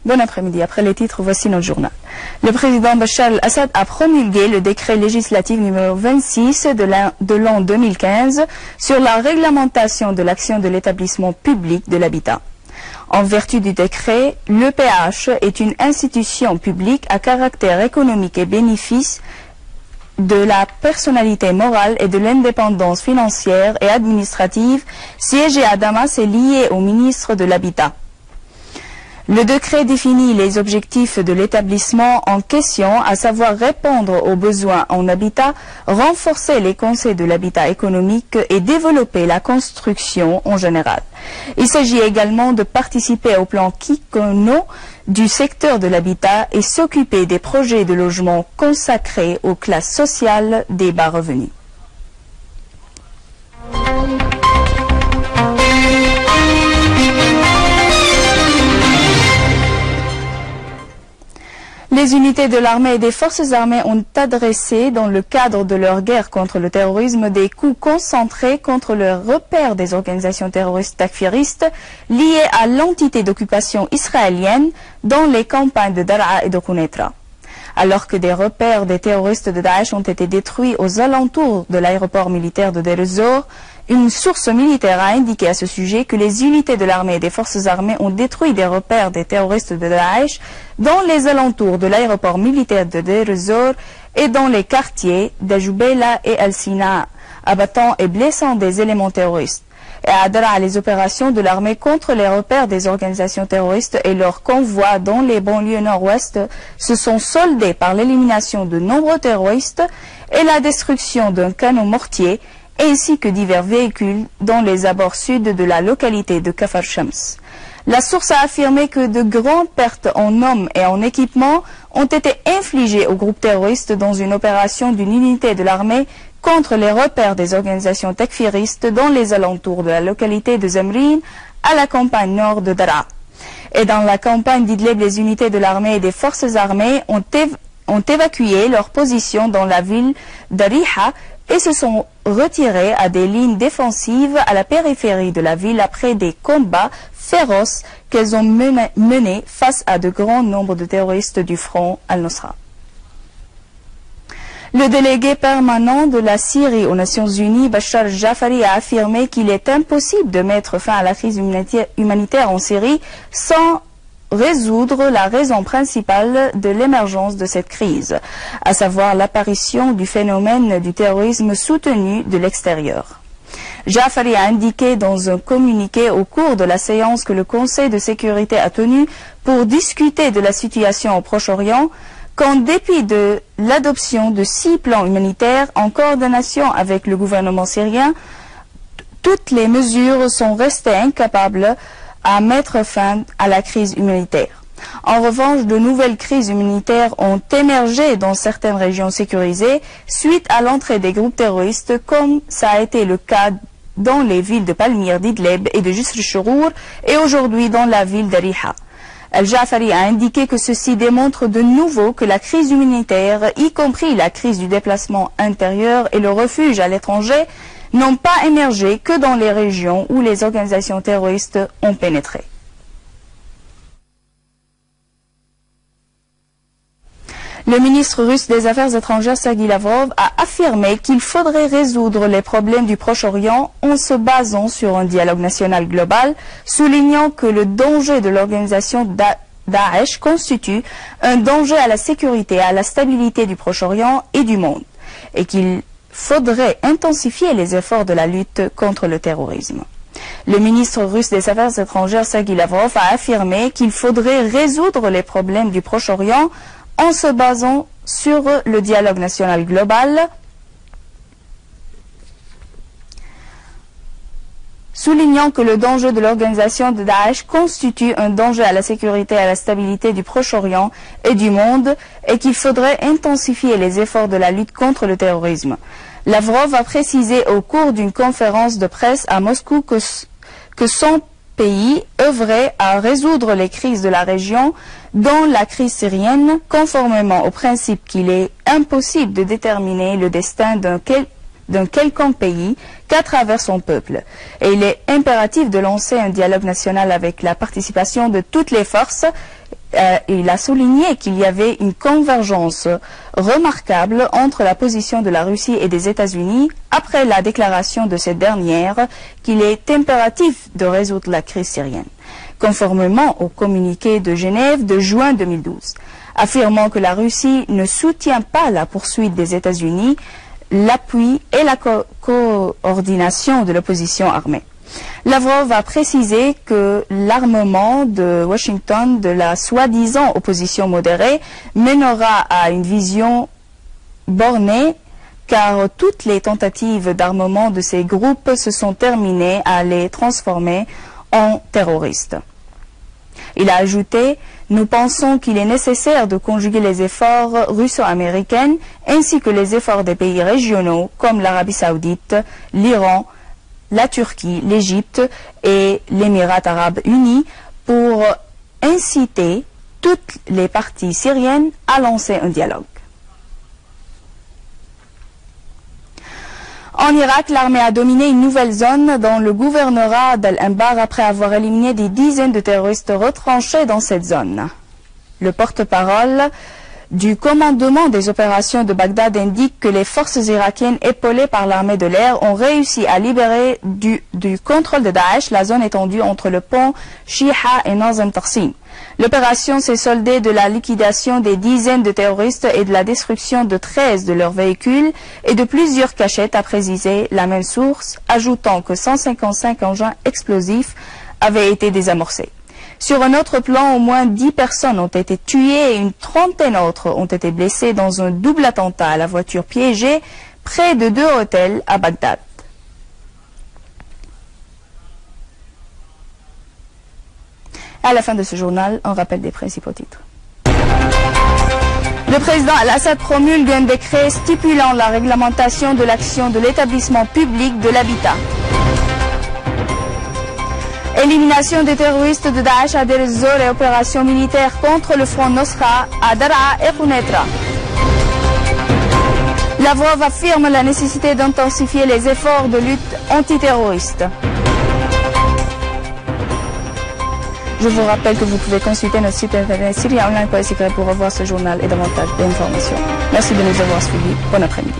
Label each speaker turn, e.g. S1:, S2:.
S1: Bon après-midi. Après les titres, voici notre journal. Le président Bachar al-Assad a promulgué le décret législatif numéro 26 de l'an 2015 sur la réglementation de l'action de l'établissement public de l'habitat. En vertu du décret, l'EPH est une institution publique à caractère économique et bénéfice de la personnalité morale et de l'indépendance financière et administrative, siégée à Damas et liée au ministre de l'Habitat. Le décret définit les objectifs de l'établissement en question, à savoir répondre aux besoins en habitat, renforcer les conseils de l'habitat économique et développer la construction en général. Il s'agit également de participer au plan quinquennal du secteur de l'habitat et s'occuper des projets de logement consacrés aux classes sociales des bas revenus. Les unités de l'armée et des forces armées ont adressé, dans le cadre de leur guerre contre le terrorisme, des coups concentrés contre le repère des organisations terroristes takfiristes liées à l'entité d'occupation israélienne dans les campagnes de Daraa et de Quneitra. Alors que des repères des terroristes de Daesh ont été détruits aux alentours de l'aéroport militaire de Deir ez-Zor, une source militaire a indiqué à ce sujet que les unités de l'armée et des forces armées ont détruit des repères des terroristes de Daesh dans les alentours de l'aéroport militaire de Deir ez-Zor et dans les quartiers d'Ajoubela et Al-Sina, abattant et blessant des éléments terroristes. Et à Daraa, les opérations de l'armée contre les repères des organisations terroristes et leurs convois dans les banlieues nord-ouest se sont soldées par l'élimination de nombreux terroristes et la destruction d'un canon mortier ainsi que divers véhicules dans les abords sud de la localité de Kafar Shams. La source a affirmé que de grandes pertes en hommes et en équipements ont été infligées au groupe terroriste dans une opération d'une unité de l'armée contre les repères des organisations takfiristes dans les alentours de la localité de Zemrine à la campagne nord de Daraa. Et dans la campagne d'Idlib, les unités de l'armée et des forces armées ont évacué leur position dans la ville d'Ariha et se sont retirés à des lignes défensives à la périphérie de la ville après des combats féroces qu'elles ont menés face à de grands nombres de terroristes du front Al-Nusra. Le délégué permanent de la Syrie aux Nations Unies, Bachar al-Jafari, a affirmé qu'il est impossible de mettre fin à la crise humanitaire en Syrie sans résoudre la raison principale de l'émergence de cette crise, à savoir l'apparition du phénomène du terrorisme soutenu de l'extérieur. Jafari a indiqué dans un communiqué au cours de la séance que le Conseil de sécurité a tenue pour discuter de la situation au Proche-Orient qu'en dépit de l'adoption de 6 plans humanitaires en coordination avec le gouvernement syrien, toutes les mesures sont restées incapables à mettre fin à la crise humanitaire. En revanche, de nouvelles crises humanitaires ont émergé dans certaines régions sécurisées suite à l'entrée des groupes terroristes, comme ça a été le cas dans les villes de Palmyre, d'Idlib et de Jisr al-Shurur et aujourd'hui dans la ville d'Ariha. Al-Jafari a indiqué que ceci démontre de nouveau que la crise humanitaire, y compris la crise du déplacement intérieur et le refuge à l'étranger, n'ont pas émergé que dans les régions où les organisations terroristes ont pénétré. Le ministre russe des Affaires étrangères, Sergei Lavrov, a affirmé qu'il faudrait résoudre les problèmes du Proche-Orient en se basant sur un dialogue national global, soulignant que le danger de l'organisation Daesh constitue un danger à la sécurité et à la stabilité du Proche-Orient et du monde, et qu'il faudrait intensifier les efforts de la lutte contre le terrorisme. Le ministre russe des Affaires étrangères, Sergei Lavrov, a affirmé qu'il faudrait résoudre les problèmes du Proche-Orient en se basant sur le dialogue national global, soulignant que le danger de l'organisation de Daesh constitue un danger à la sécurité et à la stabilité du Proche-Orient et du monde et qu'il faudrait intensifier les efforts de la lutte contre le terrorisme. Lavrov a précisé au cours d'une conférence de presse à Moscou que son pays œuvrait à résoudre les crises de la région, dont la crise syrienne, conformément au principe qu'il est impossible de déterminer le destin d'un quelconque pays qu'à travers son peuple. Et il est impératif de lancer un dialogue national avec la participation de toutes les forces, Il a souligné qu'il y avait une convergence remarquable entre la position de la Russie et des États-Unis après la déclaration de cette dernière qu'il est impératif de résoudre la crise syrienne, conformément au communiqué de Genève de juin 2012, affirmant que la Russie ne soutient pas la poursuite des États-Unis, l'appui et la coordination de l'opposition armée. Lavrov a précisé que l'armement de Washington de la soi-disant opposition modérée mènera à une vision bornée, car toutes les tentatives d'armement de ces groupes se sont terminées à les transformer en terroristes. Il a ajouté: nous pensons qu'il est nécessaire de conjuguer les efforts russo-américains ainsi que les efforts des pays régionaux comme l'Arabie saoudite, l'Iran, la Turquie, l'Égypte et l'Émirat arabe unis pour inciter toutes les parties syriennes à lancer un dialogue. En Irak, l'armée a dominé une nouvelle zone dans le gouvernorat d'Al-Anbar après avoir éliminé des dizaines de terroristes retranchés dans cette zone. Le porte-parole du commandement des opérations de Bagdad indique que les forces irakiennes épaulées par l'armée de l'air ont réussi à libérer du contrôle de Daesh la zone étendue entre le pont Shiha et Nazem Tarsim. L'opération s'est soldée de la liquidation des dizaines de terroristes et de la destruction de 13 de leurs véhicules et de plusieurs cachettes, a précisé la même source, ajoutant que 155 engins explosifs avaient été désamorcés. Sur un autre plan, au moins 10 personnes ont été tuées et une trentaine d'autres ont été blessées dans un double attentat à la voiture piégée près de 2 hôtels à Bagdad. À la fin de ce journal, on rappelle des principaux titres. Le président Al-Assad promulgue un décret stipulant la réglementation de l'action de l'établissement public de l'habitat. Élimination des terroristes de Daesh à Deir ez-Zor et opérations militaires contre le front Nosra à Daraa et Quneitra. Lavrov affirme la nécessité d'intensifier les efforts de lutte antiterroriste. Je vous rappelle que vous pouvez consulter notre site internet syriaonline.sk pour revoir ce journal et davantage d'informations. Merci de nous avoir suivis. Bon après-midi.